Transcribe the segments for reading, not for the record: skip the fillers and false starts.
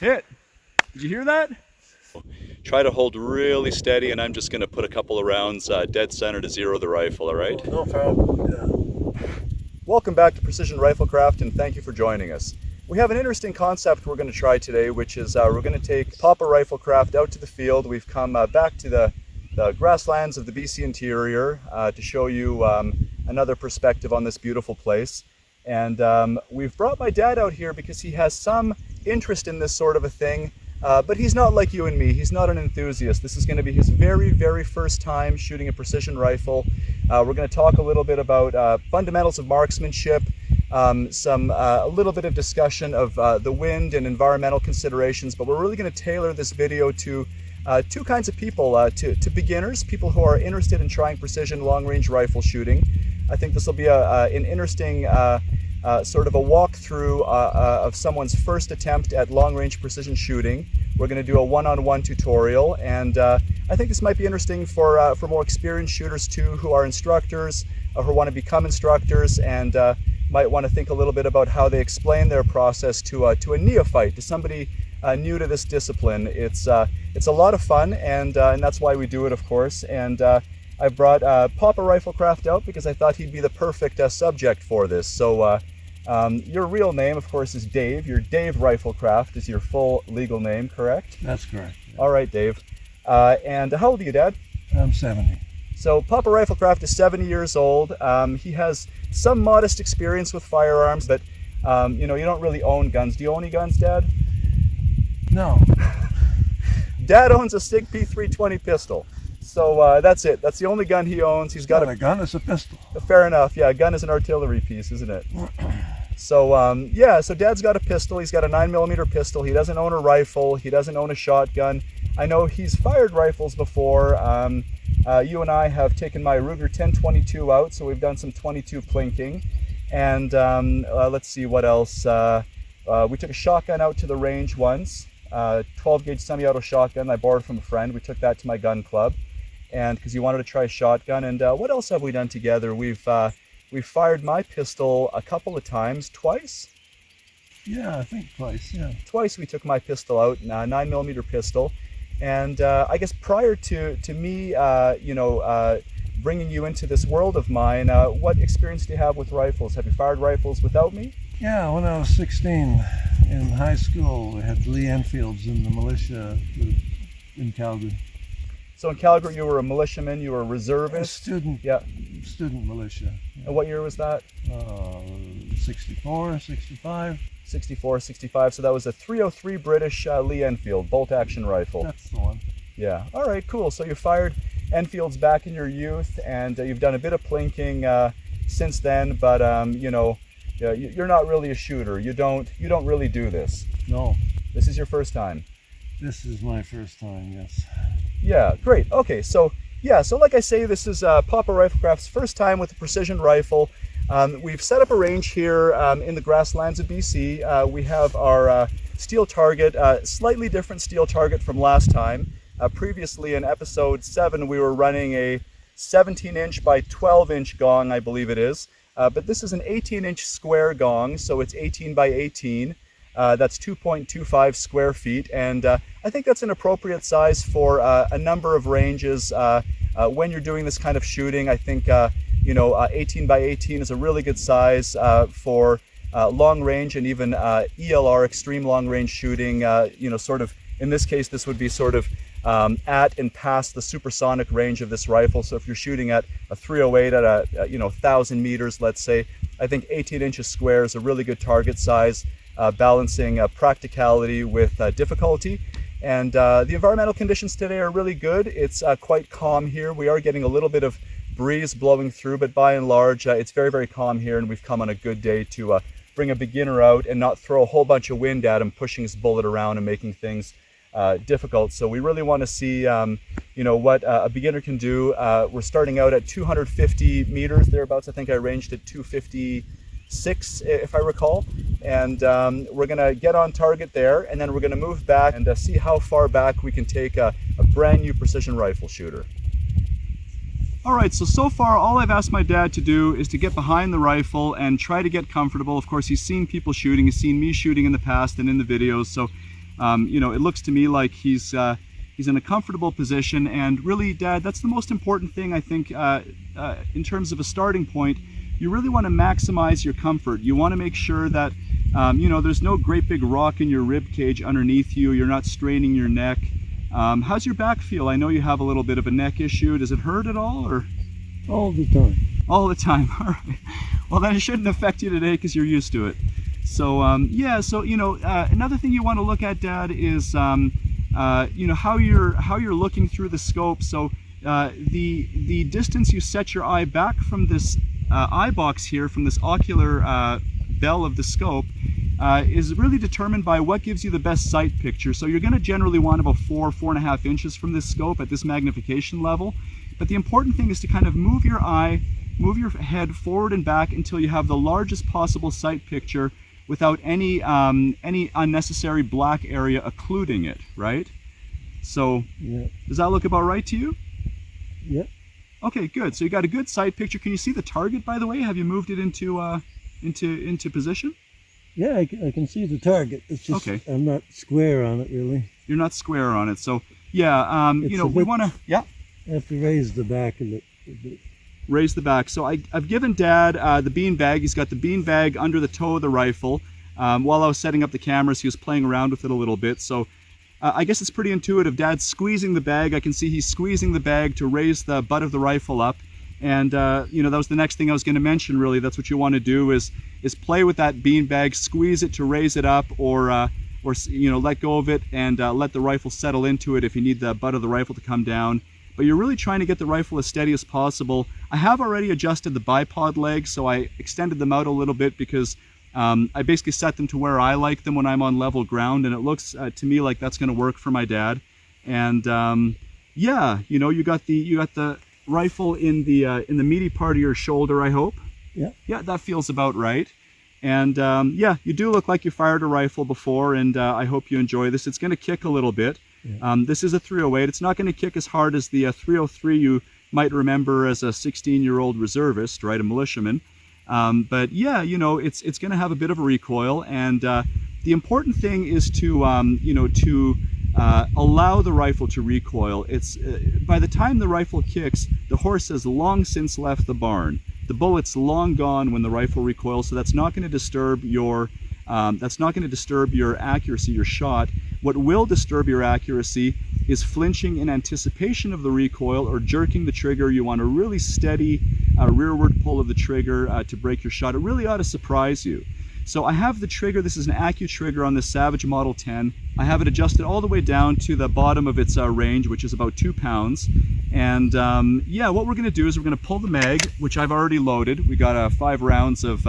Hit. Did you hear that? Try to hold really steady, and I'm just going to put a couple of rounds dead center to zero the rifle, all right? No problem. Yeah. Welcome back to Precision Riflecraft, and thank you for joining us. We have an interesting concept we're going to try today, which is we're going to take Papa Riflecraft out to the field. We've come back to the grasslands of the BC interior to show you another perspective on this beautiful place. And we've brought my dad out here because he has some interest in this sort of a thing, but he's not like you and me. He's not an enthusiast. This is going to be his very, very first time shooting a precision rifle. We're going to talk a little bit about fundamentals of marksmanship, a little bit of discussion of the wind and environmental considerations, but we're really going to tailor this video to two kinds of people, to beginners, people who are interested in trying precision long-range rifle shooting. I think this will be an interesting sort of a walkthrough of someone's first attempt at long-range precision shooting. We're going to do a one-on-one tutorial, and I think this might be interesting for more experienced shooters too, who are instructors, who want to become instructors, and might want to think a little bit about how they explain their process to a neophyte, to somebody new to this discipline. It's a lot of fun, and that's why we do it, of course. And I brought Papa Riflecraft out because I thought he'd be the perfect subject for this. So your real name, of course, is Dave. You're Dave Riflecraft is your full legal name, correct? That's correct. Yeah. All right, Dave. And how old are you, Dad? I'm 70. So Papa Riflecraft is 70 years old. He has some modest experience with firearms, but you know, you don't really own guns. Do you own any guns, Dad? No. Dad owns a SIG P320 pistol. So that's it. That's the only gun he owns. He's got a gun. It's a pistol. Fair enough. Yeah, a gun is an artillery piece, isn't it? So yeah, so Dad's got a pistol. He's got a 9mm pistol. He doesn't own a rifle. He doesn't own a shotgun. I know he's fired rifles before. You and I have taken my Ruger 1022 out, so we've done some 22 plinking. And let's see what else. We took a shotgun out to the range once. 12-gauge semi-auto shotgun I borrowed from a friend. We took that to my gun club, and because he wanted to try a shotgun. And what else have we done together? We've fired my pistol a couple of times, twice. Yeah, I think twice. Yeah, twice we took my pistol out, 9mm pistol. And I guess prior to me, you know, bringing you into this world of mine, what experience do you have with rifles? Have you fired rifles without me? Yeah, when I was 16 in high school, we had Lee Enfields in the militia in Calgary. So in Calgary, you were a militiaman, you were a reservist? A student. Yeah. Student militia. Yeah. And what year was that? 64, 65. 64, 65. So that was a 303 British Lee Enfield bolt-action rifle. That's the one. Yeah. All right, cool. So you fired Enfields back in your youth, and you've done a bit of plinking since then, but you know, you're not really a shooter. You don't really do this. No. This is your first time. This is my first time, yes. Yeah, great. Okay, so yeah, so like I say, this is Papa Riflecraft's first time with a precision rifle. We've set up a range here in the grasslands of BC. We have our steel target, slightly different steel target from last time. Previously in episode 7, we were running a 17-inch by 12-inch gong, I believe it is. But this is an 18-inch square gong, so it's 18 by 18. That's 2.25 square feet, and I think that's an appropriate size for a number of ranges. When you're doing this kind of shooting, I think you know, 18 by 18 is a really good size for long range and even ELR, extreme long range shooting. You know, sort of in this case, this would be sort of at and past the supersonic range of this rifle. So if you're shooting at a 308 at a you know, 1,000 meters, let's say, I think 18 inches square is a really good target size, balancing practicality with difficulty. And the environmental conditions today are really good. It's quite calm here. We are getting a little bit of breeze blowing through, but by and large, it's very, very calm here, and we've come on a good day to bring a beginner out and not throw a whole bunch of wind at him, pushing his bullet around and making things difficult. So we really want to see you know, what a beginner can do. We're starting out at 250 meters thereabouts. I think I ranged at 256 if I recall, and we're gonna get on target there, and then we're gonna move back and see how far back we can take a brand new precision rifle shooter. All right, so far all I've asked my dad to do is to get behind the rifle and try to get comfortable. Of course, he's seen people shooting, he's seen me shooting in the past and in the videos, so You know, it looks to me like he's in a comfortable position, and really, Dad, that's the most important thing, I think, in terms of a starting point. You really want to maximize your comfort. You want to make sure that, you know, there's no great big rock in your rib cage underneath you. You're not straining your neck. How's your back feel? I know you have a little bit of a neck issue. Does it hurt at all, or? All the time. All the time. All right. Well, then it shouldn't affect you today because you're used to it. So yeah. So you know, another thing you want to look at, Dad, is you know, how you're looking through the scope. So the distance you set your eye back from this eye box here, from this ocular bell of the scope, is really determined by what gives you the best sight picture. So you're going to generally want about 4.5 inches from this scope at this magnification level. But the important thing is to kind of move your head forward and back until you have the largest possible sight picture without any unnecessary black area occluding it, right? So Yeah. does that look about right to you? Yep. Okay, good. So you got a good sight picture. Can you see the target, by the way? Have you moved it into position? Yeah, I can see the target. It's just Okay. I'm not square on it really. You're not square on it. So yeah, you It's know, a we bit- want to, yeah, I have to raise the back a bit. raise the back. So I've given Dad the bean bag. He's got the bean bag under the toe of the rifle. While I was setting up the cameras, he was playing around with it a little bit. So I guess it's pretty intuitive. Dad's squeezing the bag. I can see he's squeezing the bag to raise the butt of the rifle up. And you know, that was the next thing I was going to mention. Really, that's what you want to do is play with that bean bag, squeeze it to raise it up, or you know, let go of it and let the rifle settle into it if you need the butt of the rifle to come down. But you're really trying to get the rifle as steady as possible. I have already adjusted the bipod legs, so I extended them out a little bit because I basically set them to where I like them when I'm on level ground, and it looks to me like that's going to work for my dad. And yeah, you know, you got the rifle in the meaty part of your shoulder, I hope. Yeah. Yeah, that feels about right. And yeah, you do look like you fired a rifle before, and I hope you enjoy this. It's going to kick a little bit. Yeah. This is a 308. It's not going to kick as hard as the 303 you might remember as a 16-year-old reservist, right, a militiaman. But yeah, you know, it's going to have a bit of a recoil, and the important thing is to you know, to allow the rifle to recoil. It's by the time the rifle kicks, the horse has long since left the barn. The bullet's long gone when the rifle recoils, so that's not going to disturb your accuracy, your shot. What will disturb your accuracy is flinching in anticipation of the recoil or jerking the trigger. You want a really steady rearward pull of the trigger to break your shot. It really ought to surprise you. So I have the trigger. This is an AccuTrigger on the Savage Model 10. I have it adjusted all the way down to the bottom of its range, which is about 2 pounds. And yeah, what we're going to do is we're going to pull the mag, which I've already loaded. We got 5 rounds of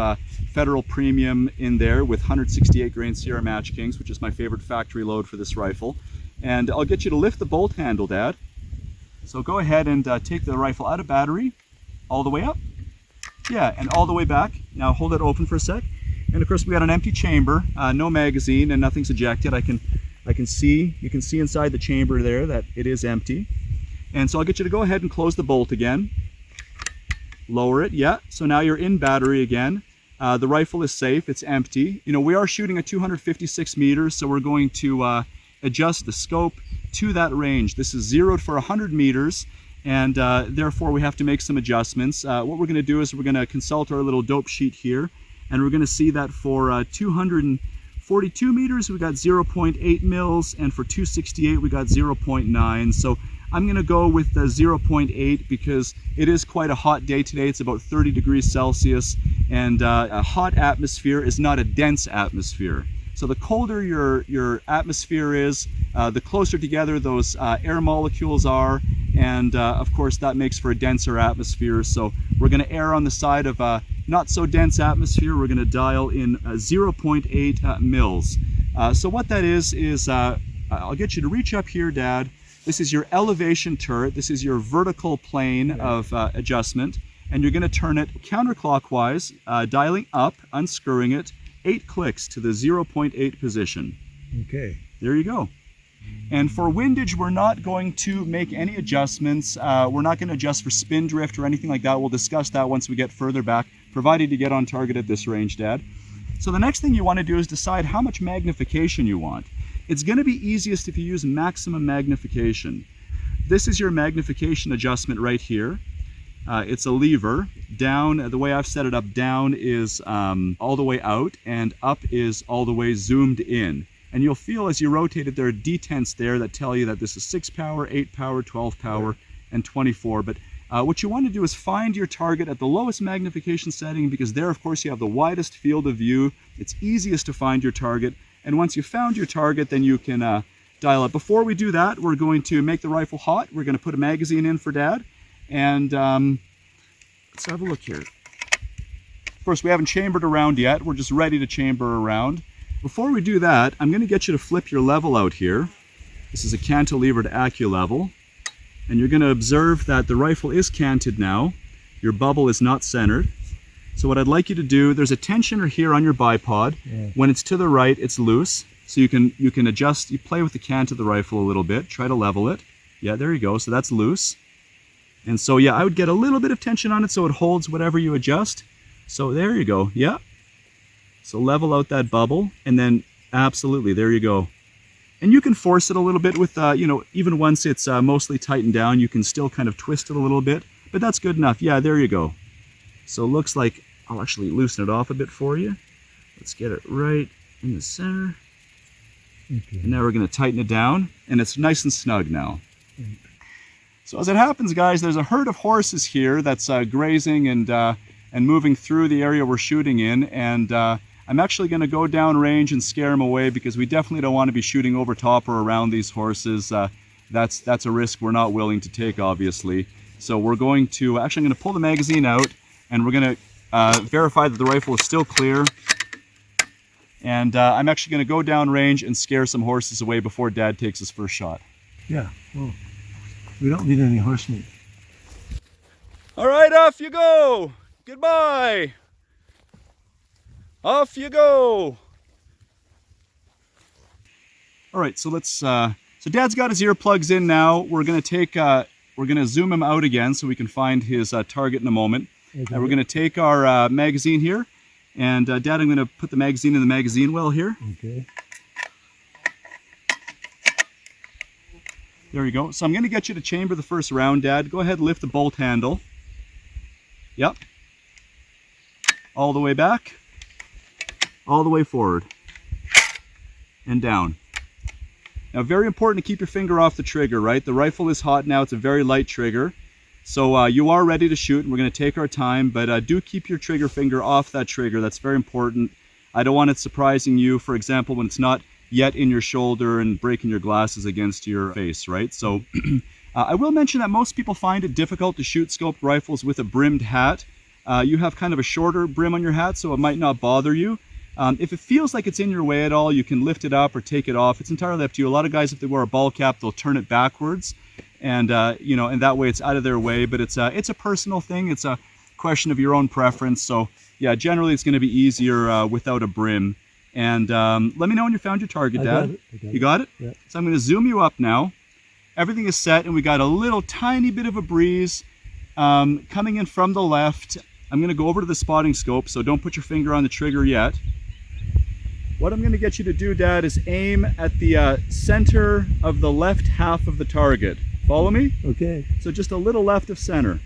Federal Premium in there with 168 grain Sierra Match Kings, which is my favorite factory load for this rifle. And I'll get you to lift the bolt handle, Dad. So go ahead and take the rifle out of battery, all the way up. Yeah, and all the way back. Now hold it open for a sec. And of course we got an empty chamber, no magazine, and nothing's ejected. You can see inside the chamber there that it is empty. And so I'll get you to go ahead and close the bolt again. Lower it, yeah. So now you're in battery again. The rifle is safe, it's empty. You know, we are shooting at 256 meters, so we're going to adjust the scope to that range. This is zeroed for 100 meters, and therefore we have to make some adjustments. What we're going to do is we're going to consult our little dope sheet here, and we're going to see that for 242 meters we got 0.8 mils, and for 268 we got 0.9. So I'm going to go with the 0.8 because it is quite a hot day today. It's about 30 degrees Celsius, and a hot atmosphere is not a dense atmosphere. So the colder your atmosphere is, the closer together those air molecules are, and of course that makes for a denser atmosphere. So we're going to err on the side of not so dense atmosphere. We're going to dial in 0.8 mils. So what that is I'll get you to reach up here, Dad. This is your elevation turret. This is your vertical plane of adjustment, and you're going to turn it counterclockwise, dialing up, unscrewing it, 8 clicks to the 0.8 position. Okay. There you go. And for windage, we're not going to make any adjustments. We're not going to adjust for spin drift or anything like that. We'll discuss that once we get further back, provided you get on target at this range, Dad. So the next thing you want to do is decide how much magnification you want. It's going to be easiest if you use maximum magnification. This is your magnification adjustment right here. It's a lever. Down, the way I've set it up, down is all the way out, and up is all the way zoomed in. And you'll feel as you rotate it, there are detents there that tell you that this is 6 power, 8 power, 12 power, and 24. But what you want to do is find your target at the lowest magnification setting, because there, of course, you have the widest field of view. It's easiest to find your target. And once you've found your target, then you can dial up. Before we do that, we're going to make the rifle hot. We're going to put a magazine in for Dad. And let's have a look here. Of course, we haven't chambered around yet. We're just ready to chamber around. Before we do that, I'm going to get you to flip your level out here. This is a cantilevered accu-level. And you're going to observe that the rifle is canted now. Your bubble is not centered. So what I'd like you to do, there's a tensioner here on your bipod. Yeah. When it's to the right, it's loose. So you can adjust, you play with the cant of the rifle a little bit, try to level it. Yeah, there you go. So that's loose. And so yeah, I would get a little bit of tension on it so it holds whatever you adjust. So there you go. Yeah. So level out that bubble, and then absolutely, there you go. And you can force it a little bit with, even once it's mostly tightened down, you can still kind of twist it a little bit, but that's good enough. Yeah, there you go. So it looks like, I'll actually loosen it off a bit for you. Let's get it right in the center. Okay. And now we're going to tighten it down, and it's nice and snug now. Okay. So as it happens, guys, there's a herd of horses here that's grazing and moving through the area we're shooting in, and I'm actually going to go down range and scare them away, because we definitely don't want to be shooting over top or around these horses. That's a risk we're not willing to take, obviously. So we're going to, actually I'm going to pull the magazine out, and we're going to verify that the rifle is still clear. And I'm actually going to go down range and scare some horses away before Dad takes his first shot. Yeah, well, we don't need any horse meat. All right, off you go. Goodbye. Off you go. All right, so let's, so Dad's got his earplugs in now. We're going to take, we're going to zoom him out again so we can find his target in a moment. Okay. We're going to take our magazine here, and Dad, I'm going to put the magazine in the magazine well here. Okay. There you go. So I'm going to get you to chamber the first round, Dad. Go ahead and lift the bolt handle. Yep. All the way back. All the way forward. And down. Now, very important to keep your finger off the trigger, right? The rifle is hot now. It's a very light trigger. So you are ready to shoot, and we're going to take our time, but do keep your trigger finger off that trigger. That's very important. I don't want it surprising you, for example, when it's not yet in your shoulder and breaking your glasses against your face, right? So I will mention that most people find it difficult to shoot scoped rifles with a brimmed hat. You have kind of a shorter brim on your hat, so it might not bother you. If it feels like it's in your way at all, you can lift it up or take it off. It's entirely up to you. A lot of guys, if they wear a ball cap, they'll turn it backwards, and and that way it's out of their way. But it's a personal thing. It's a question of your own preference. So yeah, generally it's going to be easier without a brim. And let me know when you found your target, Dad. You got it? Yeah. So I'm going to zoom you up now. Everything is set, and we got a little tiny bit of a breeze coming in from the left. I'm going to go over to the spotting scope, so don't put your finger on the trigger yet. What I'm going to get you to do, Dad, is aim at the center of the left half of the target. Follow me? Okay. So just a little left of center.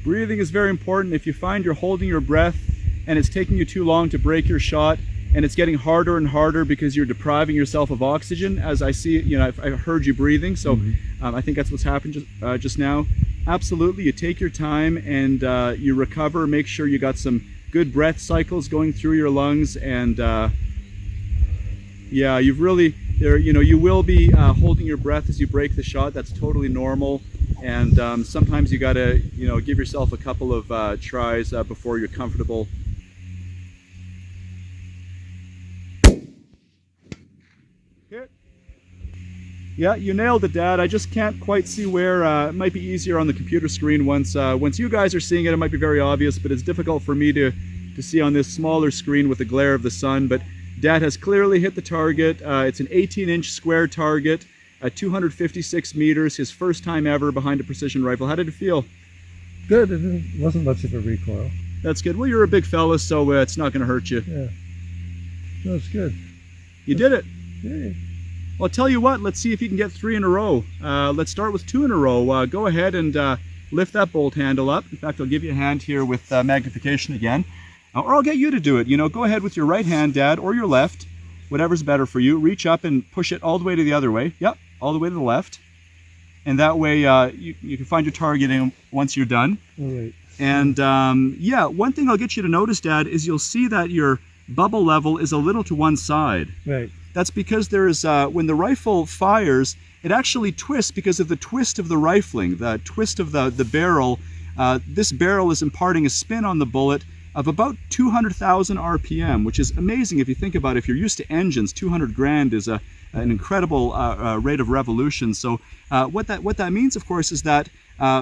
Breathing is very important. If you find you're holding your breath and it's taking you too long to break your shot, and it's getting harder and harder because you're depriving yourself of oxygen, as I see, I've heard you breathing, so I think that's what's happened just now. Absolutely, you take your time and you recover. Make sure you got some good breath cycles going through your lungs, and yeah, you've really, you will be holding your breath as you break the shot. That's totally normal, and sometimes you gotta, give yourself a couple of tries before you're comfortable. Hit. Yeah, you nailed it, Dad. I just can't quite see where. It might be easier on the computer screen once you guys are seeing it. It might be very obvious, but it's difficult for me to see on this smaller screen with the glare of the sun. But Dad has clearly hit the target. It's an 18-inch square target at 256 meters. His first time ever behind a precision rifle. How did it feel? Good. It wasn't much of a recoil. That's good. Well, you're a big fella, so it's not going to hurt you. Yeah. No, it's good. You did it. Yeah. Well, I'll tell you what, let's see if you can get 3 in a row. Let's start with 2 in a row. Go ahead and lift that bolt handle up. In fact, I'll give you a hand here with magnification again. Or I'll get you to do it. You know, go ahead with your right hand, Dad, or your left. Whatever's better for you. Reach up and push it all the way to the other way. Yep, all the way to the left. And that way you can find your targeting once you're done. All right. And yeah, one thing I'll get you to notice, Dad, is you'll see that your bubble level is a little to one side. Right. That's because there's, when the rifle fires, it actually twists because of the twist of the rifling, the twist of the barrel. This barrel is imparting a spin on the bullet of about 200,000 RPM, which is amazing if you think about it. If you're used to engines, 200 grand is an incredible rate of revolution. So what that means, of course, is that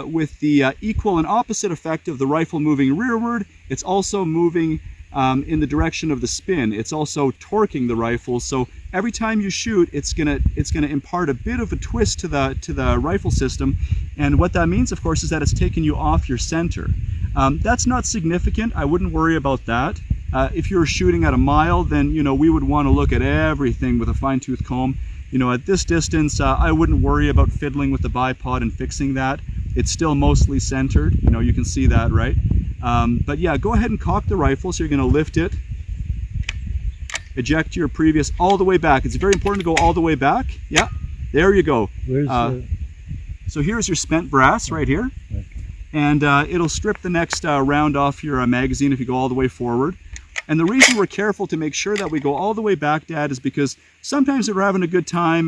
with the equal and opposite effect of the rifle moving rearward, it's also moving in the direction of the spin. It's also torquing the rifle. So every time you shoot, it's gonna impart a bit of a twist to the rifle system. And what that means, of course, is that it's taking you off your center. That's not significant. I wouldn't worry about that. If you were shooting at a mile, then we would want to look at everything with a fine-tooth comb. At this distance, I wouldn't worry about fiddling with the bipod and fixing that. It's still mostly centered. You can see that, right? But yeah, go ahead and cock the rifle. So you're going to lift it, eject your previous all the way back. It's very important to go all the way back. Yeah, there you go. So here's your spent brass right here. Okay. And it'll strip the next round off your magazine if you go all the way forward. And the reason we're careful to make sure that we go all the way back, Dad, is because sometimes if we're having a good time,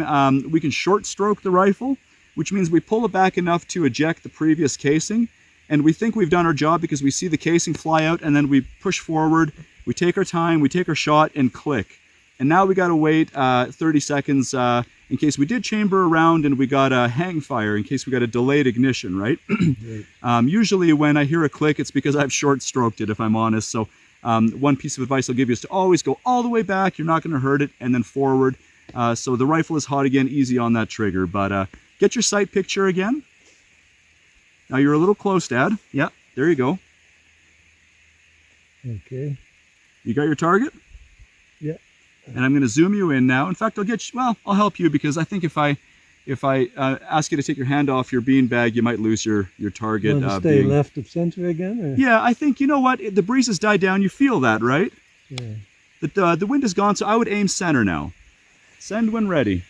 we can short stroke the rifle, which means we pull it back enough to eject the previous casing. And we think we've done our job because we see the casing fly out, and then we push forward, we take our time, we take our shot, and click. And now we got to wait 30 seconds in case we did chamber around and we got a hang fire, in case we got a delayed ignition, right? Usually when I hear a click, it's because I've short stroked it, if I'm honest. So one piece of advice I'll give you is to always go all the way back. You're not going to hurt it, and then forward. So the rifle is hot again, easy on that trigger. But get your sight picture again. Now you're a little close, Dad. Yeah, there you go. Okay. You got your target? Yeah. And I'm going to zoom you in now. In fact, I'll help you, because I think if I ask you to take your hand off your beanbag, you might lose your target. You want to stay left of center again? Or? Yeah, I think, you know what? The breeze has died down. You feel that, right? Yeah. But the wind is gone, so I would aim center now. Send when ready.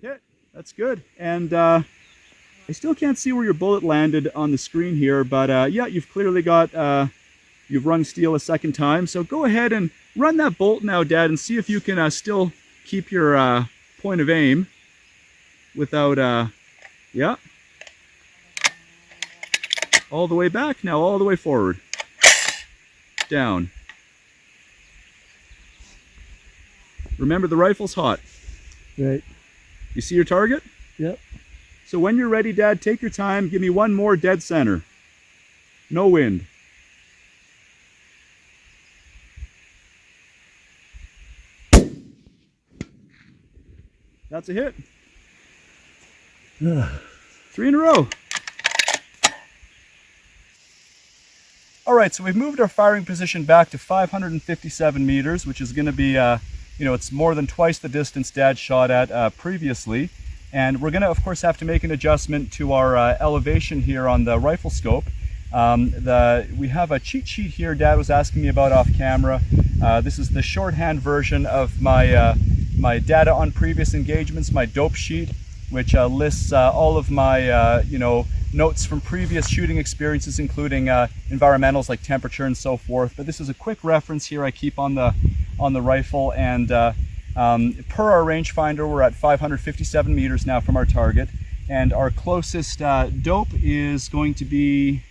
Hit. That's good. And I still can't see where your bullet landed on the screen here, but yeah, you've clearly got... You've rung steel a second time, so go ahead and run that bolt now, Dad, and see if you can still keep your point of aim without, yeah. All the way back, now all the way forward. Down. Remember, the rifle's hot. Right. You see your target? Yep. So when you're ready, Dad, take your time. Give me one more dead center. No wind. That's a hit. 3 in a row. All right, so we've moved our firing position back to 557 meters, which is going to be, it's more than twice the distance Dad shot at previously. And we're going to, of course, have to make an adjustment to our elevation here on the rifle scope. We have a cheat sheet here Dad was asking me about off camera. This is the shorthand version of my data on previous engagements, my dope sheet, which lists all of my notes from previous shooting experiences, including environmentals like temperature and so forth. But this is a quick reference here I keep on the rifle, and per our rangefinder, we're at 557 meters now from our target, and our closest dope is going to be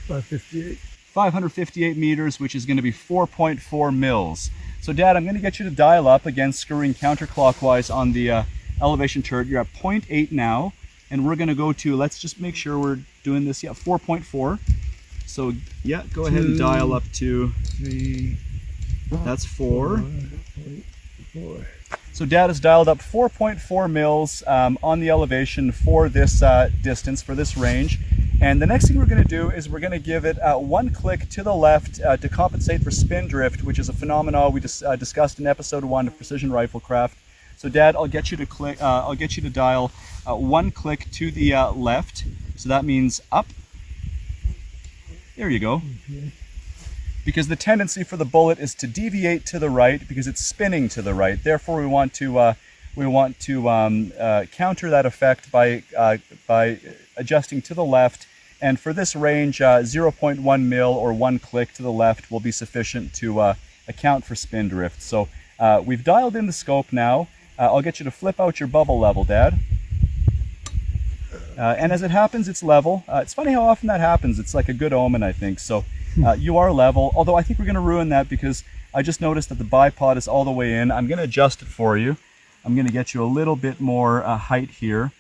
558 meters, which is going to be 4.4 mils. So Dad, I'm going to get you to dial up, again screwing counterclockwise on the elevation turret. You're at 0.8 now, and we're going to go to, let's just make sure we're doing this, 4.4. So yeah, go ahead and dial up to 3. That's 4. 4. So Dad has dialed up 4.4 mils on the elevation for this distance, for this range. And the next thing we're going to do is we're going to give it one click to the left to compensate for spin drift, which is a phenomenon we discussed in episode 1 of Precision Riflecraft. So Dad, I'll get you to click. I'll get you to dial one click to the left. So that means up. There you go. Okay. Because the tendency for the bullet is to deviate to the right because it's spinning to the right. Therefore, we want to counter that effect by adjusting to the left. And for this range, 0.1 mil or one click to the left will be sufficient to account for spin drift. So we've dialed in the scope now. I'll get you to flip out your bubble level, Dad. And as it happens, it's level. It's funny how often that happens. It's like a good omen, I think. So you are level, although I think we're going to ruin that because I just noticed that the bipod is all the way in. I'm going to adjust it for you. I'm going to get you a little bit more height here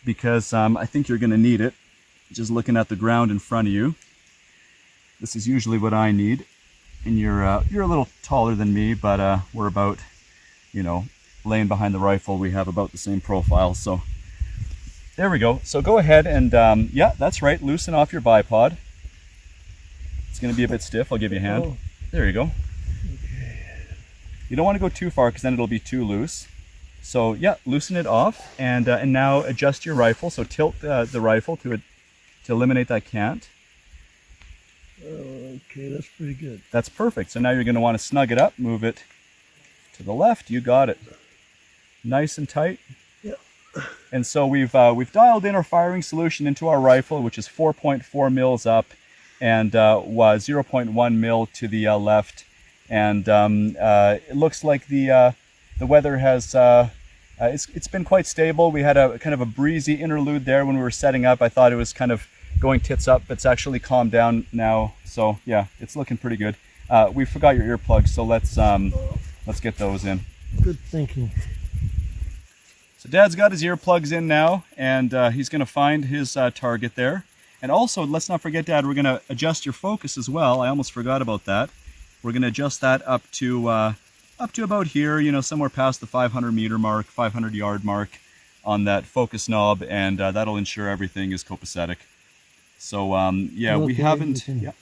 because I think you're going to need it. Just looking at the ground in front of you. This is usually what I need. And you're a little taller than me, but we're about, laying behind the rifle, we have about the same profile. So there we go. So go ahead and, yeah, that's right. Loosen off your bipod. It's going to be a bit stiff. I'll give you a hand. Oh. There you go. Okay. You don't want to go too far because then it'll be too loose. So yeah, loosen it off and now adjust your rifle. So tilt the rifle to eliminate that cant. Okay, that's pretty good. That's perfect. So now you're going to want to snug it up, move it to the left. You got it. Nice and tight. Yep. And so we've dialed in our firing solution into our rifle, which is 4.4 mils up and 0.1 mil to the left. And it looks like the weather has it's been quite stable. We had a kind of a breezy interlude there when we were setting up. I thought it was kind of going tits up, but it's actually calmed down now. So yeah, it's looking pretty good. We forgot your earplugs, so let's get those in. Good thinking. So Dad's got his earplugs in now, and he's going to find his target there. And also, let's not forget, Dad, we're going to adjust your focus as well. I almost forgot about that. We're going to adjust that up to about here, somewhere past the 500 meter mark, 500 yard mark on that focus knob, and that'll ensure everything is copacetic. So yeah, we haven't. Yeah.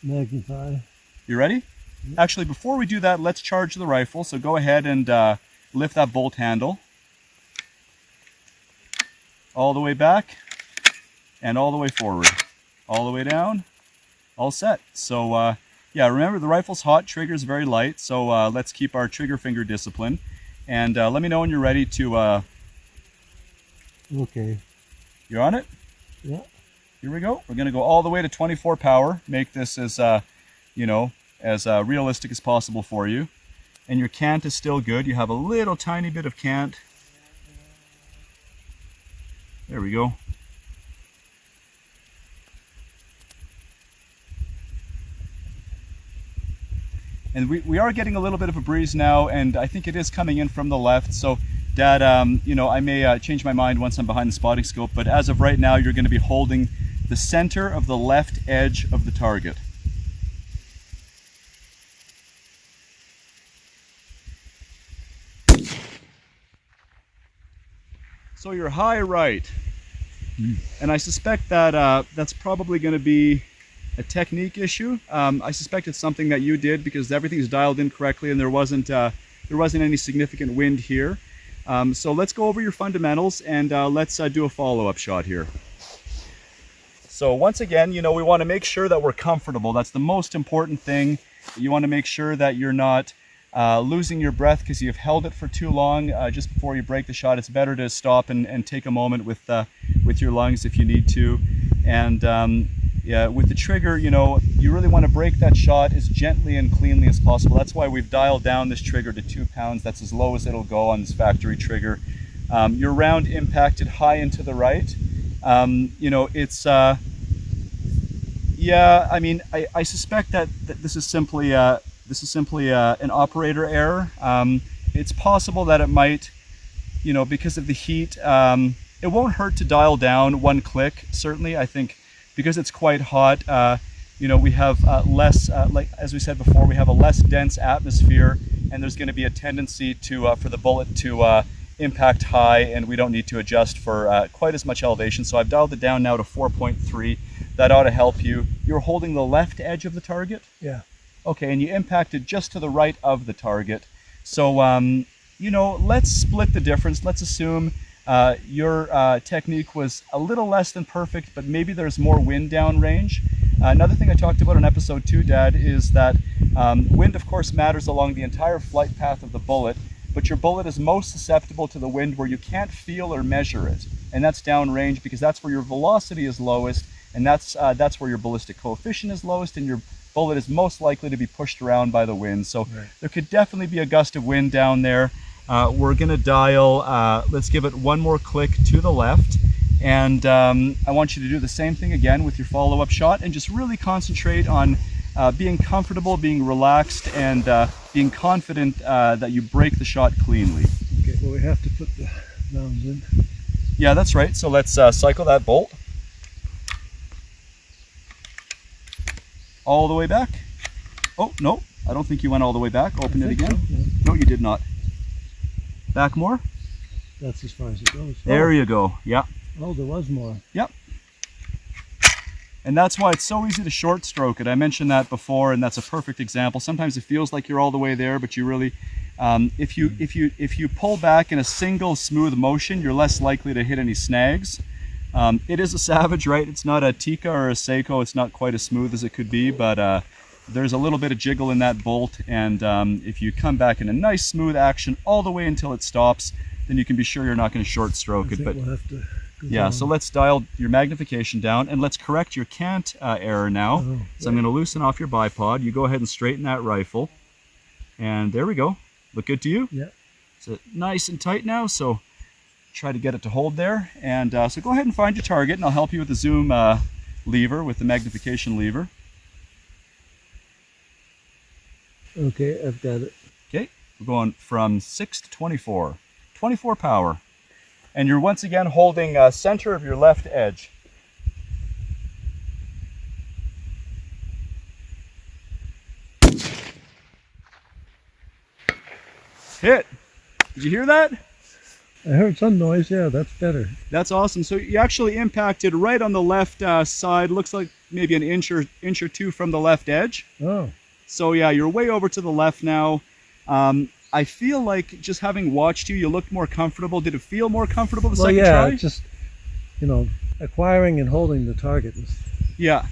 Magnify. You ready? Actually, before we do that, let's charge the rifle. So go ahead and lift that bolt handle all the way back and all the way forward, all the way down, all set. So yeah, remember the rifle's hot, trigger's very light. So let's keep our trigger finger discipline. And let me know when you're ready to. Okay. You're on it? Yeah. Here we go. We're going to go all the way to 24 power. Make this as, as realistic as possible for you. And your cant is still good. You have a little tiny bit of cant. There we go. And we are getting a little bit of a breeze now, and I think it is coming in from the left. So Dad, I may change my mind once I'm behind the spotting scope, but as of right now, you're going to be holding the center of the left edge of the target. So you're high right, and I suspect that that's probably going to be a technique issue. I suspect it's something that you did because everything's dialed in correctly, and there wasn't any significant wind here. So let's go over your fundamentals and let's do a follow-up shot here. So once again, we want to make sure that we're comfortable. That's the most important thing. You want to make sure that you're not losing your breath because you've held it for too long just before you break the shot. It's better to stop and take a moment with your lungs if you need to. And yeah, with the trigger, you really want to break that shot as gently and cleanly as possible. That's why we've dialed down this trigger to 2 pounds. That's as low as it'll go on this factory trigger. Your round impacted high into the right. It's yeah, I mean, I suspect that this is simply an operator error. It's possible that it might, because of the heat, it won't hurt to dial down 1 click. Certainly, I think because it's quite hot, we have less, like as we said before, we have a less dense atmosphere and there's going to be a tendency to for the bullet to impact high, and we don't need to adjust for quite as much elevation. So I've dialed it down now to 4.3. That ought to help you. You're holding the left edge of the target? Yeah. Okay, and you impacted just to the right of the target. So, you know, let's split the difference. Let's assume your technique was a little less than perfect, but maybe there's more wind down range. Another thing I talked about in episode 2, Dad, is that wind, of course, matters along the entire flight path of the bullet, but your bullet is most susceptible to the wind where you can't feel or measure it, and that's downrange because that's where your velocity is lowest, and that's where your ballistic coefficient is lowest, and your bullet is most likely to be pushed around by the wind. So there could definitely be a gust of wind down there. We're going to dial, let's give it one more click to the left, and I want you to do the same thing again with your follow-up shot, and just really concentrate on being comfortable, being relaxed, and being confident that you break the shot cleanly. Okay, well, we have to put the rounds in. Yeah, that's right. So let's cycle that bolt all the way back. Oh, no, I don't think you went all the way back. Open it again. So, yeah. No, you did not. Back more. That's as far as it goes. There you go. Yeah. Oh, there was more. Yep. And that's why it's so easy to short stroke it. I mentioned that before, and that's a perfect example. Sometimes it feels like you're all the way there, but you really, if you pull back in a single smooth motion, you're less likely to hit any snags. It is a Savage, right? It's not a Tika or a Seiko. It's not quite as smooth as it could be, but there's a little bit of jiggle in that bolt, and if you come back in a nice smooth action all the way until it stops, then you can be sure you're not going to short stroke it. But we'll have to go yeah, down. so let's dial your magnification down, and let's correct your cant error now. So I'm going to loosen off your bipod. You go ahead and straighten that rifle, and there we go. Look good to you? Yeah. So nice and tight now, so try to get it to hold there. And so go ahead and find your target, and I'll help you with the zoom lever, with the magnification lever. Okay, I've got it. Okay, we're going from 6 to 24. 24 power. And you're once again holding center of your left edge. Hit! Did you hear that? I heard some noise. Yeah, that's better. That's awesome. So you actually impacted right on the left side. Looks like maybe an inch or two from the left edge. Oh. So yeah, you're way over to the left now. I feel like just having watched you, you looked more comfortable. Did it feel more comfortable the second try? Just, you know, acquiring and holding the target is... Yeah.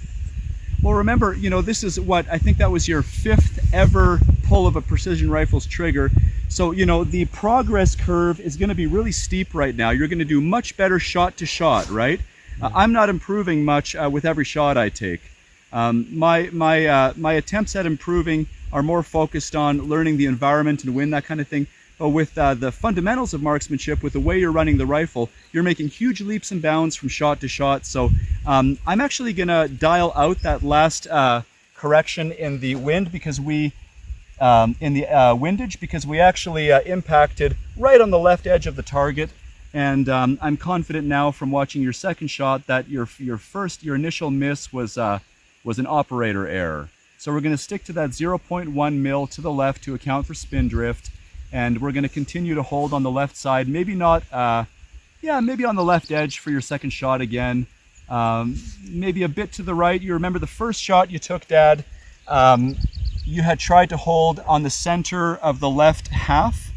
Well, remember, you know, this is what, I think that was your 5th ever pull of a precision rifle's trigger. So, you know, the progress curve is going to be really steep right now. You're going to do much better shot to shot, right? I'm not improving much with every shot I take. My attempts at improving are more focused on learning the environment and wind, that kind of thing. But with the fundamentals of marksmanship, with the way you're running the rifle, you're making huge leaps and bounds from shot to shot. So I'm actually going to dial out that last correction in the wind, because we windage, because we actually impacted right on the left edge of the target. And I'm confident now from watching your second shot that your initial miss was an operator error. So we're going to stick to that 0.1 mil to the left to account for spin drift, and we're going to continue to hold on the left side. Maybe not, maybe on the left edge for your second shot again. Maybe a bit to the right. You remember the first shot you took, Dad, you had tried to hold on the center of the left half.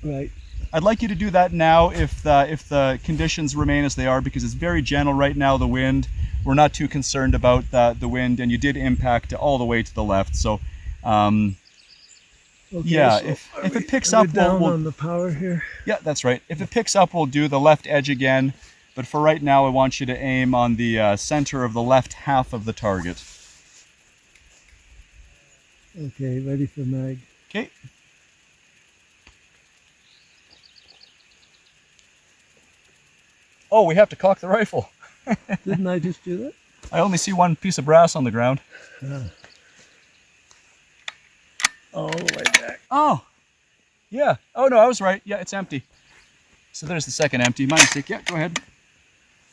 Right. I'd like you to do that now if the conditions remain as they are, because it's very gentle right now, the wind. We're not too concerned about the wind, and you did impact all the way to the left. So, Okay, yeah, so if it picks up, down we'll on the power here. yeah, that's right. If it picks up, we'll do the left edge again. But for right now, I want you to aim on the center of the left half of the target. Okay, ready for mag. Okay. Oh, we have to cock the rifle. Didn't I just do that? I only see one piece of brass on the ground. All the way back. Oh, yeah. Oh, no, I was right. Yeah, it's empty. So there's the second empty. My mistake. Yeah, go ahead.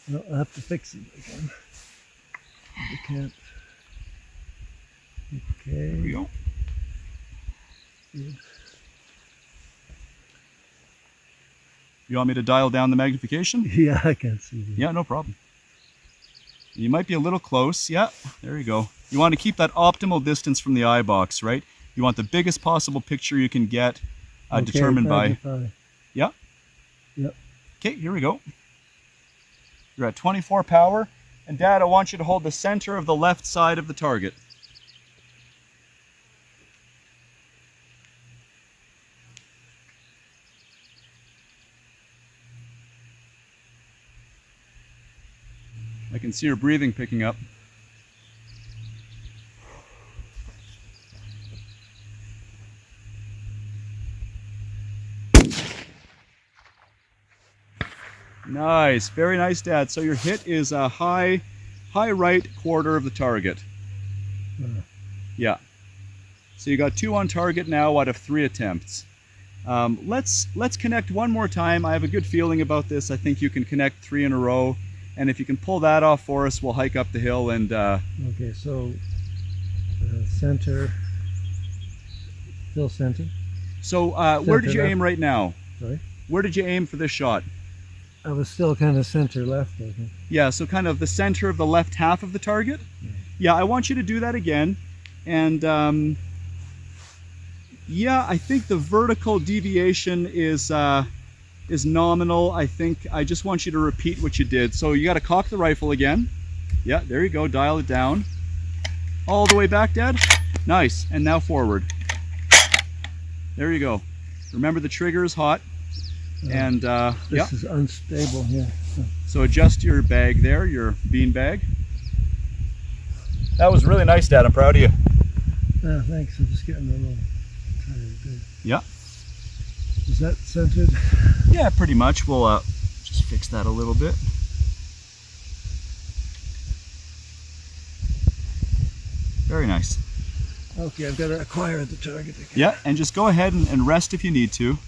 No, I'll have to fix it again. I can't. Okay. Here we go. Good. You want me to dial down the magnification? Yeah, I can see that. Yeah, no problem. You might be a little close. Yeah, there you go. You want to keep that optimal distance from the eye box, right? You want the biggest possible picture you can get determined magnify. by... Yeah? Yep. Okay, here we go. You're at 24 power. And Dad, I want you to hold the center of the left side of the target. I can see your breathing picking up. Nice, very nice, Dad. So your hit is a high right quarter of the target. Yeah. So you got 2 on target now out of 3 attempts. Let's connect one more time. I have a good feeling about this. I think you can connect 3 in a row. And if you can pull that off for us, we'll hike up the hill and... Okay, so center, still center. So where did you aim right now? Sorry? Where did you aim for this shot? I was still kind of center left, I think. Yeah, so kind of the center of the left half of the target. Yeah, I want you to do that again. And yeah, I think the vertical deviation is nominal. I think I just want you to repeat what you did. So you got to cock the rifle again. Yeah, there you go. Dial it down. All the way back, Dad. Nice. And now forward. There you go. Remember, the trigger is hot. And this is unstable here. So adjust your bag there, your bean bag. That was really nice, Dad. I'm proud of you. Thanks. I'm just getting a little tired. Yeah. Is that centered? Yeah, pretty much. We'll just fix that a little bit. Very nice. Okay, I've got to acquire the target again. Yeah, and just go ahead and rest if you need to.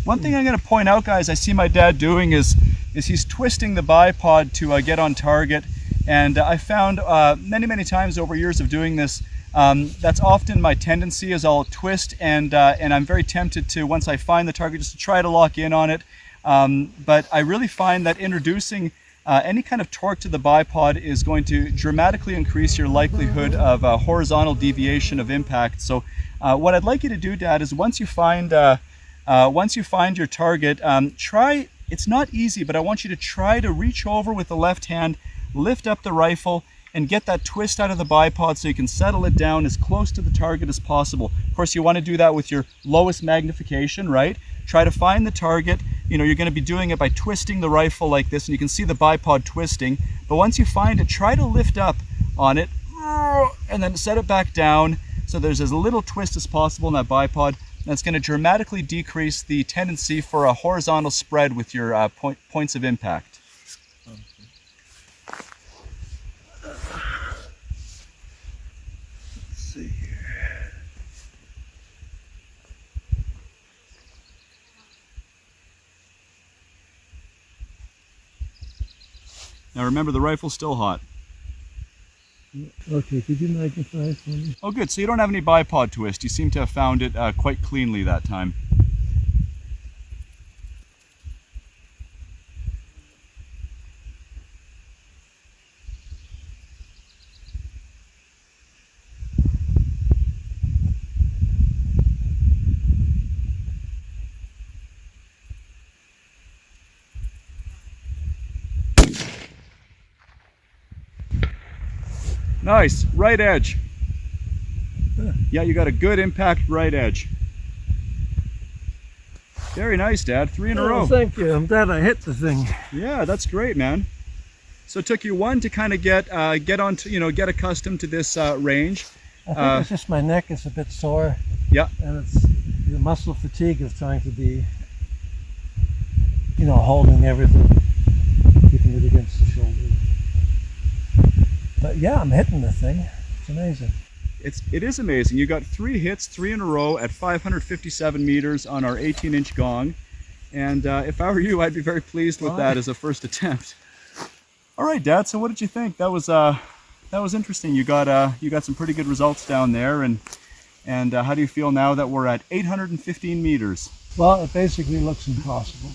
One thing I'm going to point out, guys, I see my dad doing is he's twisting the bipod to get on target. And I found many times over years of doing this, that's often my tendency is I'll twist and I'm very tempted to, once I find the target, just to try to lock in on it. But I really find that introducing any kind of torque to the bipod is going to dramatically increase your likelihood of horizontal deviation of impact. So what I'd like you to do, Dad, is once you find your target, try, it's not easy, but I want you to try to reach over with the left hand, lift up the rifle, and get that twist out of the bipod so you can settle it down as close to the target as possible. Of course, you want to do that with your lowest magnification, right? Try to find the target. You know, you're going to be doing it by twisting the rifle like this, and you can see the bipod twisting. But once you find it, try to lift up on it, and then set it back down so there's as little twist as possible in that bipod. That's going to dramatically decrease the tendency for a horizontal spread with your points of impact. Let's see here. Now remember, the rifle's still hot. Okay, could you magnify for me? Oh good, so you don't have any bipod twist. You seem to have found it quite cleanly that time. Nice, right edge. Yeah, you got a good impact right edge. Very nice, Dad. 3 in a row. Thank you. I'm glad I hit the thing. Yeah, that's great, man. So it took you one to kind of get accustomed to this range. I think it's just my neck is a bit sore. Yeah. And it's the muscle fatigue of trying to be, holding everything, keeping it against the shoulder. But yeah, I'm hitting the thing. It's amazing. It is amazing. You got 3 hits, 3 in a row at 557 meters on our 18-inch gong. And if I were you, I'd be very pleased with that as a first attempt. All right, Dad. So what did you think? That was interesting. You got some pretty good results down there, and And how do you feel now that we're at 815 meters? Well, it basically looks impossible.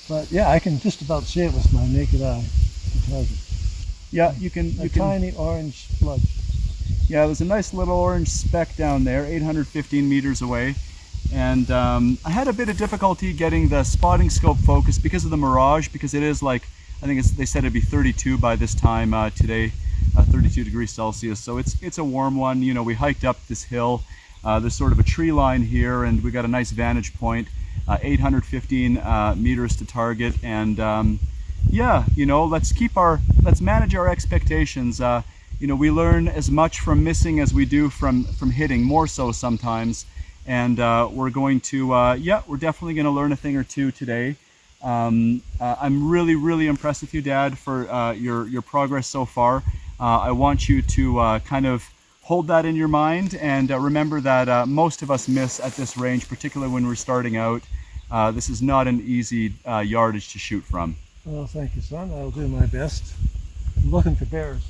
But yeah, I can just about see it with my naked eye. The target. Yeah, you can. A tiny orange blood. Yeah, there's a nice little orange speck down there, 815 meters away. And I had a bit of difficulty getting the spotting scope focus because of the mirage, because it is like, I think they said it'd be 32 by this time today, 32 degrees Celsius. So it's a warm one. You know, we hiked up this hill. There's sort of a tree line here, and we got a nice vantage point, 815 meters to target. And yeah, you know, let's manage our expectations. You know, we learn as much from missing as we do from hitting, more so sometimes. And we're going to, yeah, we're definitely going to learn a thing or two today. I'm really, really impressed with you, Dad, for your progress so far. I want you to kind of hold that in your mind, and remember that most of us miss at this range, particularly when we're starting out. This is not an easy yardage to shoot from. Well, thank you, son. I'll do my best. I'm looking for bears.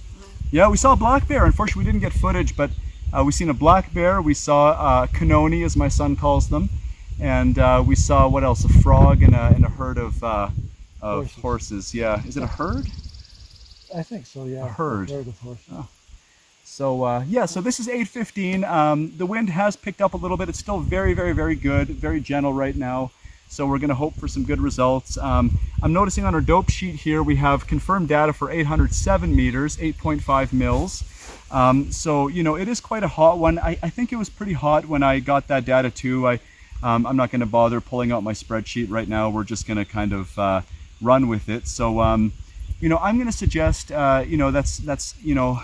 Yeah, we saw a black bear. Unfortunately, we didn't get footage, but we seen a black bear. We saw canoni, as my son calls them, and we saw, what else? A frog and a herd of horses. Yeah, is it a herd? I think so. Yeah, a herd. A herd of horses. Oh. So yeah, so this is 8:15. The wind has picked up a little bit. It's still very, very, very good, very gentle right now. So we're going to hope for some good results. I'm noticing on our dope sheet here we have confirmed data for 807 meters, 8.5 mils. So, you know, it is quite a hot one. I think it was pretty hot when I got that data too. I'm not going to bother pulling out my spreadsheet right now. We're just going to kind of run with it. So, you know, I'm going to suggest, you know, that's, you know,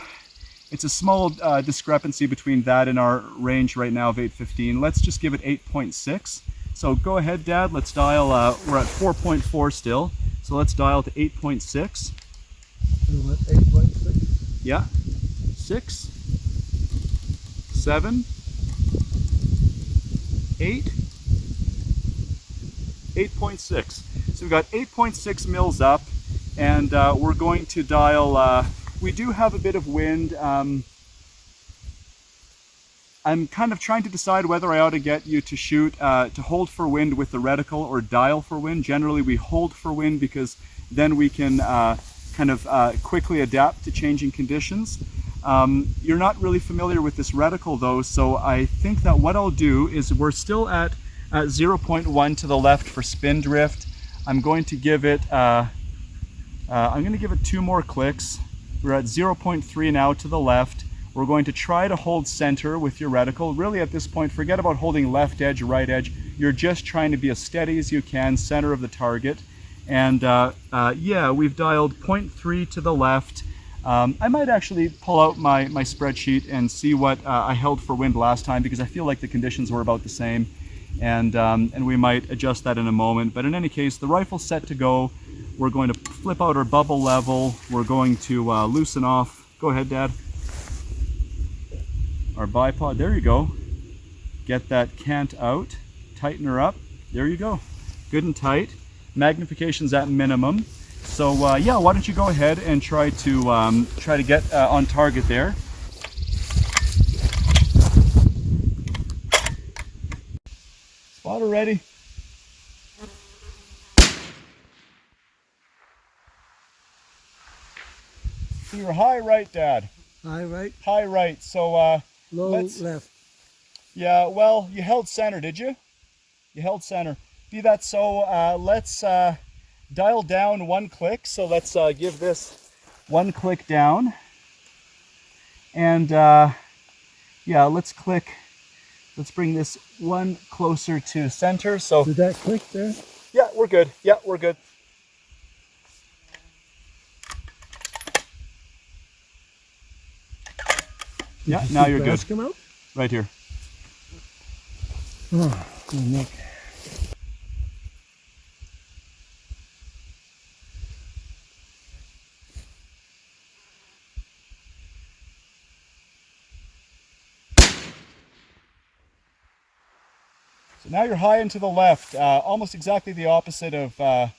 it's a small discrepancy between that and our range right now of 815. Let's just give it 8.6. So go ahead, Dad, let's dial, we're at 4.4 still. So let's dial to 8.6. 8.6? Yeah. 6, 7, 8, 8.6. So we've got 8.6 mils up, and we're going to dial, we do have a bit of wind. I'm kind of trying to decide whether I ought to get you to shoot, to hold for wind with the reticle or dial for wind. Generally we hold for wind because then we can kind of quickly adapt to changing conditions. You're not really familiar with this reticle though, so I think that what I'll do is, we're still at 0.1 to the left for spin drift. I'm going to give it 2 more clicks. We're at 0.3 now to the left. We're going to try to hold center with your reticle. Really at this point, forget about holding left edge, right edge. You're just trying to be as steady as you can, center of the target. And yeah, we've dialed 0.3 to the left. I might actually pull out my spreadsheet and see what I held for wind last time, because I feel like the conditions were about the same. And we might adjust that in a moment. But in any case, the rifle's set to go. We're going to flip out our bubble level. We're going to loosen off. Go ahead, Dad. Our bipod, there you go. Get that cant out, tighten her up. There you go, good and tight. Magnification's at minimum. So yeah, why don't you go ahead and try to get on target there. Spotter ready. So you're high right, Dad. High right. High right. So low left. Yeah, well, you held center, did you? You held center. Be that so, let's dial down 1 click. So let's give this 1 click down. And yeah, let's bring this 1 closer to center. So did that click there? Yeah, we're good. Yeah, we're good. Yeah, now you're good. Come out? Right here. Oh, good neck. So now you're high and to the left, almost exactly the opposite of the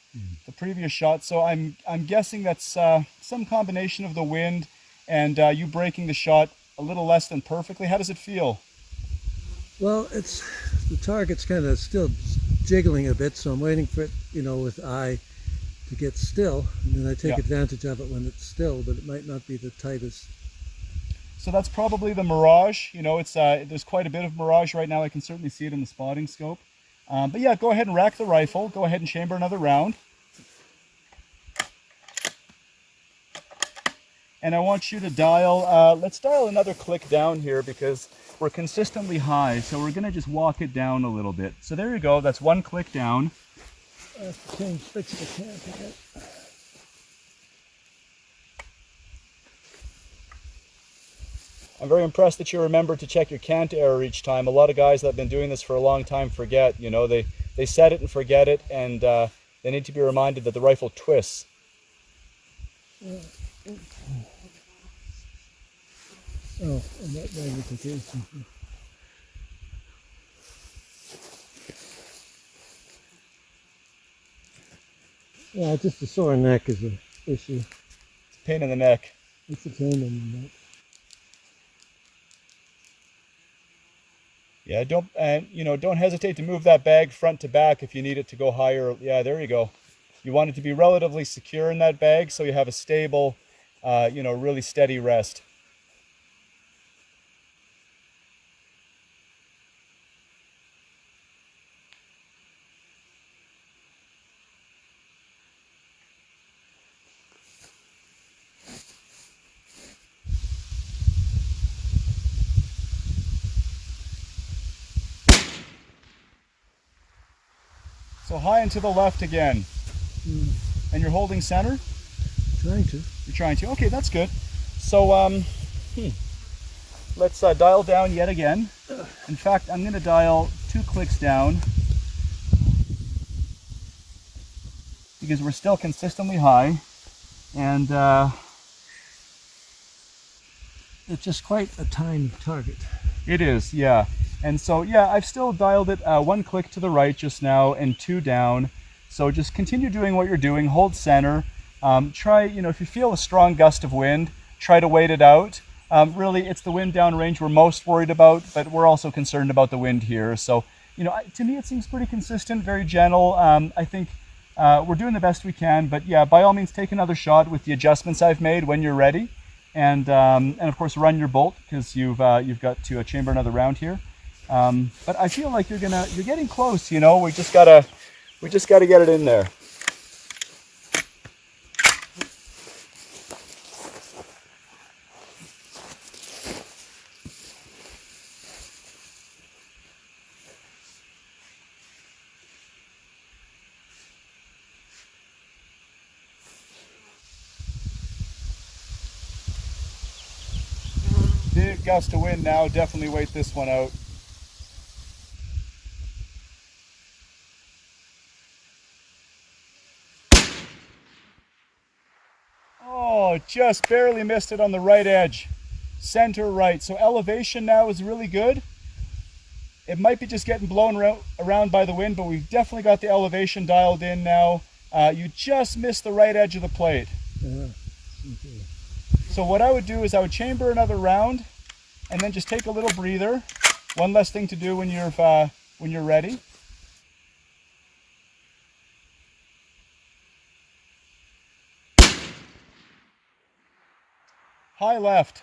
previous shot. So I'm guessing that's some combination of the wind and you breaking the shot a little less than perfectly. How does it feel? Well, the target's kind of still jiggling a bit, so I'm waiting for it, with eye to get still, and then I take advantage of it when it's still, but it might not be the tightest. So that's probably the mirage. It's there's quite a bit of mirage right now. I can certainly see it in the spotting scope. But yeah, go ahead and rack the rifle. Go ahead and chamber another round. And I want you to dial, let's dial another click down here because we're consistently high. So we're gonna just walk it down a little bit. So there you go, that's one click down. I have to fix the cant again. I'm very impressed that you remember to check your cant error each time. A lot of guys that have been doing this for a long time forget, they set it and forget it, and they need to be reminded that the rifle twists. Oh, and that magnification. Yeah, just the sore neck is an issue. Pain in the neck. It's a pain in the neck. Yeah, don't hesitate to move that bag front to back if you need it to go higher. Yeah, there you go. You want it to be relatively secure in that bag so you have a stable, really steady rest. So high and to the left again. And you're holding center? Trying to. You're trying to. Okay, that's good. So let's dial down yet again. In fact, I'm going to dial 2 clicks down because we're still consistently high, and it's just quite a tiny target. It is, yeah. And so, yeah, I've still dialed it 1 click to the right just now and 2 down. So just continue doing what you're doing. Hold center. Try, if you feel a strong gust of wind, try to wait it out. Really, it's the wind downrange we're most worried about, but we're also concerned about the wind here. So, to me, it seems pretty consistent, very gentle. I think we're doing the best we can, but yeah, by all means, take another shot with the adjustments I've made when you're ready. And of course, run your bolt because you've got to chamber another round here. But I feel like you're getting close. We just gotta get it in there. Big gust of wind now. Definitely wait this one out. Oh, just barely missed it on the right edge. Center right. So elevation now is really good. It might be just getting blown around by the wind, but we've definitely got the elevation dialed in now. You just missed the right edge of the plate. Okay. So what I would do is I would chamber another round and then just take a little breather. One less thing to do when you're ready. High left.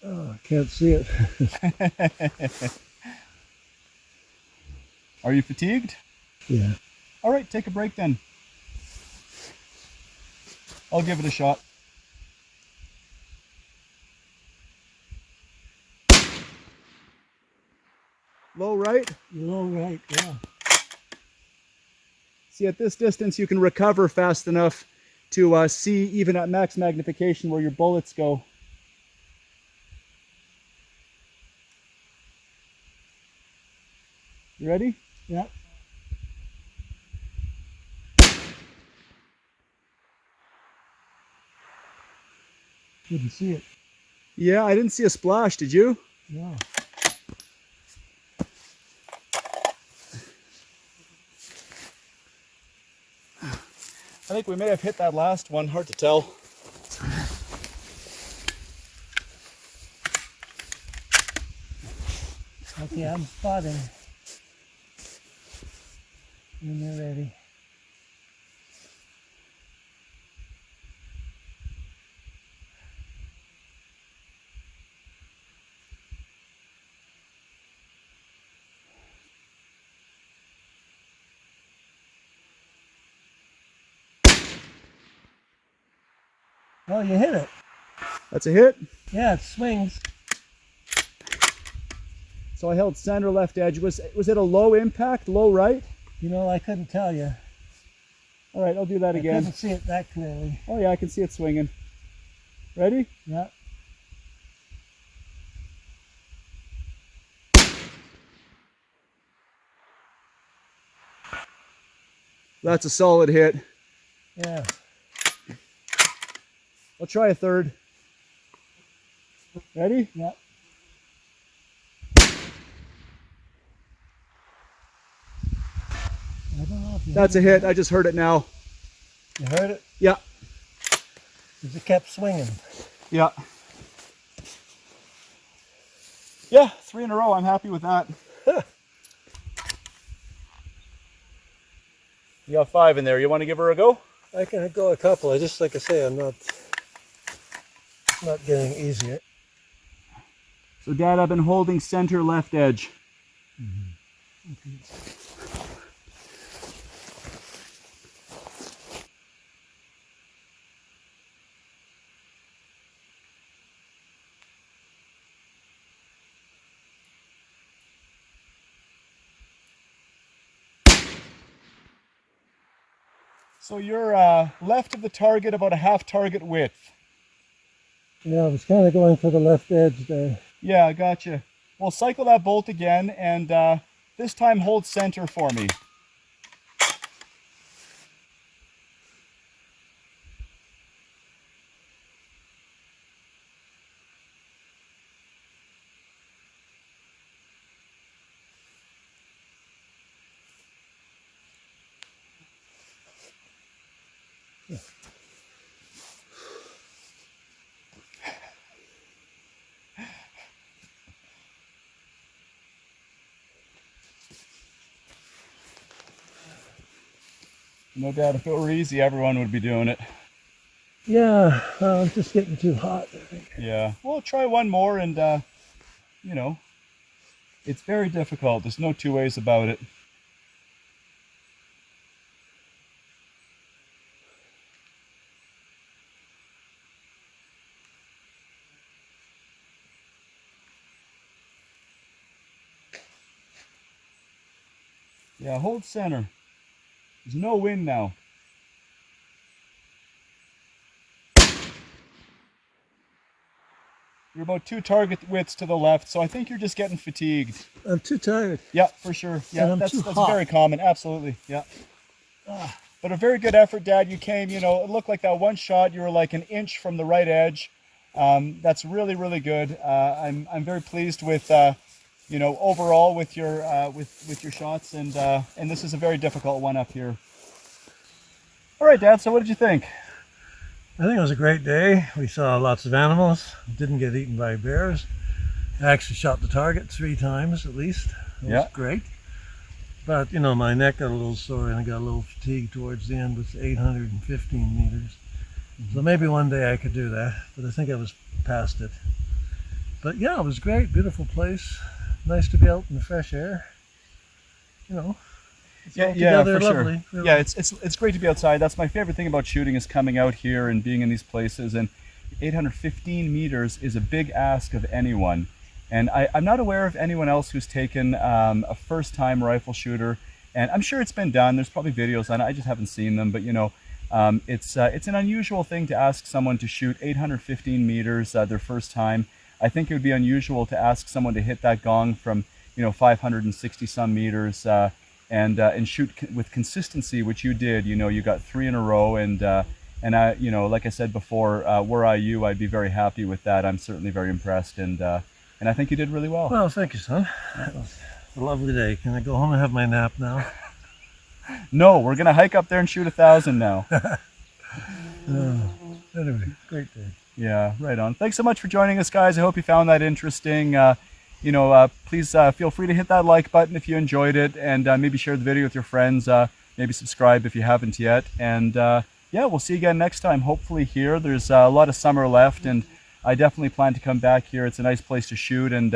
Oh, I can't see it. Are you fatigued? Yeah. All right, take a break then. I'll give it a shot. Low right? Low right, yeah. See, at this distance, you can recover fast enough to see, even at max magnification, where your bullets go. You ready? Yeah. Couldn't see it. Yeah, I didn't see a splash, did you? No. I think we may have hit that last one, hard to tell. Okay, I'm spotting. When you're ready. Oh, you hit it. That's a hit. Yeah, it swings. So I held center left edge. Was it a low impact, low right? You know, I couldn't tell you. All right, I'll do that I again. couldn't see it that clearly. Oh yeah, I can see it swinging. Ready? Yeah. That's a solid hit. Yeah. I'll try a third. Ready? Yeah. I don't know if you That's a hit. I just heard it now. You heard it? Yeah. Because it kept swinging. Yeah. Yeah, 3 in a row. I'm happy with that. You got 5 in there. You want to give her a go? I can go a couple. I just, like I say, I'm not getting easier. So Dad, I've been holding center left edge. Okay. So you're left of the target, about a half target width. Yeah, I was kind of going for the left edge there. Yeah, I gotcha. Well, cycle that bolt again, and this time hold center for me. No doubt, if it were easy, everyone would be doing it. Yeah, I'm just getting too hot, I think. Yeah. Well, try one more, and you know, it's very difficult. There's no two ways about it. Yeah, hold center. There's no wind now. You're about 2 target widths to the left, so I think you're just getting fatigued. I'm too tired. Yeah, for sure. Yeah, And I'm that's too hot. very common. Absolutely. Yeah. But a very good effort, Dad. You came, you know, it looked like that one shot, you were like an inch from the right edge. That's really, really good. I'm very pleased with, you know, overall with your shots, and this is a very difficult one up here. All right, Dad. So what did you think? I think it was a great day. We saw lots of animals. Didn't get eaten by bears. I actually shot the target 3 times at least. It was great. But, you know, my neck got a little sore and I got a little fatigued towards the end with 815 meters. So maybe one day I could do that, but I think I was past it. But yeah, it was great. Beautiful place. Nice to be out in the fresh air. You know. Yeah, for lovely, sure. really. Yeah, it's great to be outside. That's my favorite thing about shooting, is coming out here and being in these places. And 815 meters is a big ask of anyone. And I'm not aware of anyone else who's taken a first-time rifle shooter. And I'm sure it's been done. There's probably videos on it. I just haven't seen them. But you know, it's an unusual thing to ask someone to shoot 815 meters their first time. I think it would be unusual to ask someone to hit that gong from 560 some meters, and shoot with consistency, which you did. You got 3 in a row, and I, like I said before, were I you, I'd be very happy with that. I'm certainly very impressed, and I think you did really well. Well, thank you, son. That was a lovely day. Can I go home and have my nap now? No, we're gonna hike up there and shoot 1,000 now. Anyway, great day. Yeah, right on. Thanks so much for joining us, guys. I hope you found that interesting. Please feel free to hit that like button if you enjoyed it, and maybe share the video with your friends. Maybe subscribe if you haven't yet. And yeah, we'll see you again next time, hopefully here. There's a lot of summer left, and I definitely plan to come back here. It's a nice place to shoot, and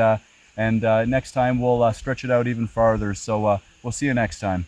next time we'll stretch it out even farther. So we'll see you next time.